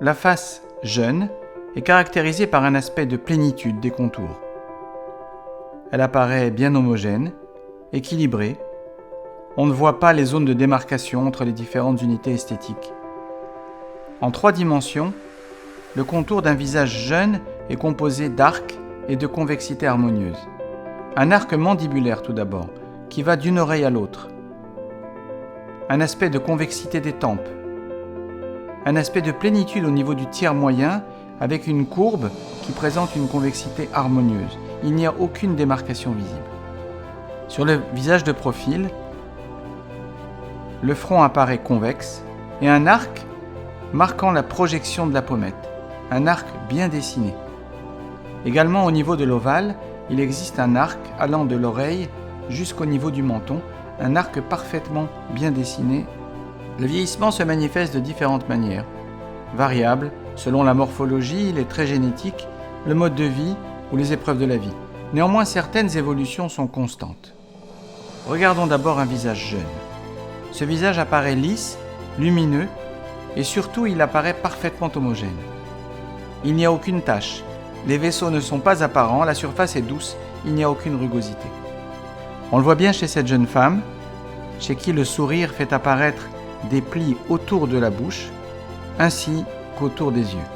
La face jeune est caractérisée par un aspect de plénitude des contours. Elle apparaît bien homogène, équilibrée. On ne voit pas les zones de démarcation entre les différentes unités esthétiques. En 3 dimensions, le contour d'un visage jeune est composé d'arcs et de convexité harmonieuse. Un arc mandibulaire tout d'abord, qui va d'une oreille à l'autre. Un aspect de convexité des tempes. Un aspect de plénitude au niveau du tiers moyen, avec une courbe qui présente une convexité harmonieuse. Il n'y a aucune démarcation visible. Sur le visage de profil, le front apparaît convexe et un arc marquant la projection de la pommette. Un arc bien dessiné. Également au niveau de l'ovale, il existe un arc allant de l'oreille jusqu'au niveau du menton, un arc parfaitement bien dessiné. Le vieillissement se manifeste de différentes manières, variables selon la morphologie, les traits génétiques, le mode de vie ou les épreuves de la vie. Néanmoins, certaines évolutions sont constantes. Regardons d'abord un visage jeune. Ce visage apparaît lisse, lumineux et surtout il apparaît parfaitement homogène. Il n'y a aucune tache, les vaisseaux ne sont pas apparents, la surface est douce, il n'y a aucune rugosité. On le voit bien chez cette jeune femme, chez qui le sourire fait apparaître des plis autour de la bouche, ainsi qu'autour des yeux.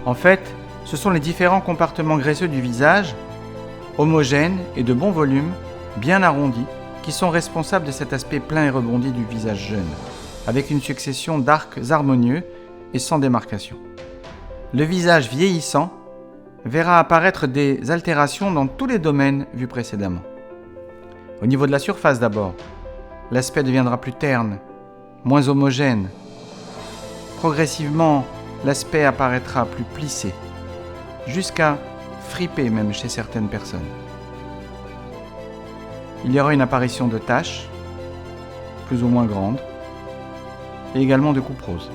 En fait, ce sont les différents compartiments graisseux du visage, homogènes et de bon volume, bien arrondis, qui sont responsables de cet aspect plein et rebondi du visage jeune, avec une succession d'arcs harmonieux et sans démarcation. Le visage vieillissant verra apparaître des altérations dans tous les domaines vus précédemment. Au niveau de la surface d'abord, l'aspect deviendra plus terne, moins homogène. Progressivement, l'aspect apparaîtra plus plissé, jusqu'à fripé même chez certaines personnes. Il y aura une apparition de taches, plus ou moins grandes, et également de coupes roses.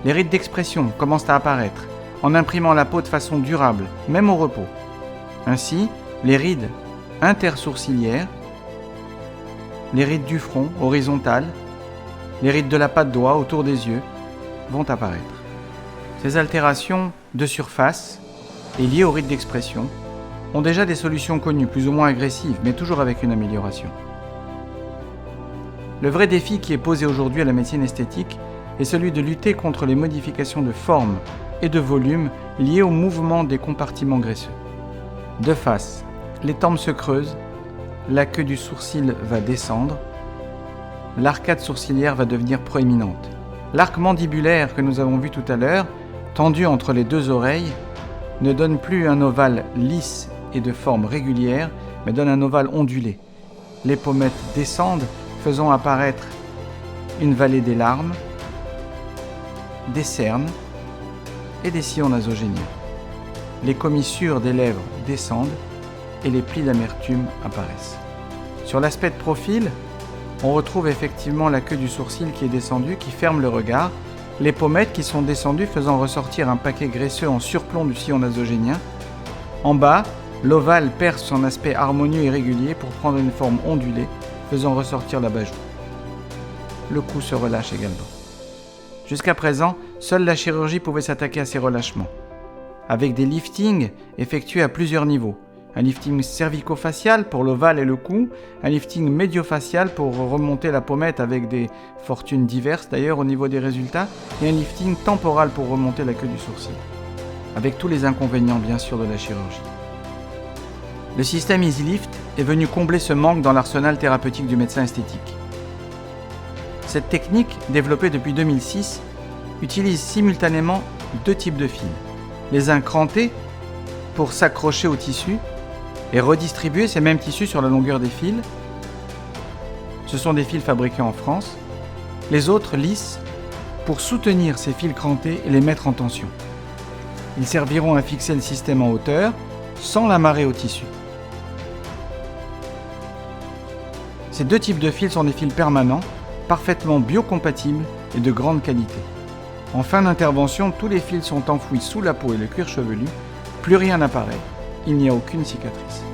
Les rides d'expression commencent à apparaître, en imprimant la peau de façon durable, même au repos. Ainsi, les rides intersourcilières, les rides du front horizontales, les rides de la patte doigt autour des yeux vont apparaître. Ces altérations de surface et liées aux rides d'expression ont déjà des solutions connues, plus ou moins agressives, mais toujours avec une amélioration. Le vrai défi qui est posé aujourd'hui à la médecine esthétique est celui de lutter contre les modifications de forme et de volume liées au mouvement des compartiments graisseux. De face, les tempes se creusent, la queue du sourcil va descendre, l'arcade sourcilière va devenir proéminente. L'arc mandibulaire que nous avons vu tout à l'heure, tendu entre les 2 oreilles, ne donne plus un ovale lisse et de forme régulière, mais donne un ovale ondulé. Les pommettes descendent, faisant apparaître une vallée des larmes, des cernes et des sillons nasogéniens. Les commissures des lèvres descendent et les plis d'amertume apparaissent. Sur l'aspect de profil, on retrouve effectivement la queue du sourcil qui est descendue, qui ferme le regard, les pommettes qui sont descendues faisant ressortir un paquet graisseux en surplomb du sillon nasogénien. En bas, l'ovale perd son aspect harmonieux et régulier pour prendre une forme ondulée, faisant ressortir la bas-joue. Le cou se relâche également. Jusqu'à présent, seule la chirurgie pouvait s'attaquer à ces relâchements, avec des liftings effectués à plusieurs niveaux. Un lifting cervico-facial pour l'ovale et le cou, un lifting médio-facial pour remonter la pommette avec des fortunes diverses d'ailleurs au niveau des résultats, et un lifting temporal pour remonter la queue du sourcil, avec tous les inconvénients bien sûr de la chirurgie. Le système EasyLift est venu combler ce manque dans l'arsenal thérapeutique du médecin esthétique. Cette technique, développée depuis 2006, utilise simultanément 2 types de fils. Les uns crantés pour s'accrocher au tissu et redistribuer ces mêmes tissus sur la longueur des fils. Ce sont des fils fabriqués en France. Les autres lisses pour soutenir ces fils crantés et les mettre en tension. Ils serviront à fixer le système en hauteur sans l'amarrer au tissu. Ces 2 types de fils sont des fils permanents, parfaitement biocompatibles et de grande qualité. En fin d'intervention, tous les fils sont enfouis sous la peau et le cuir chevelu, plus rien n'apparaît, il n'y a aucune cicatrice.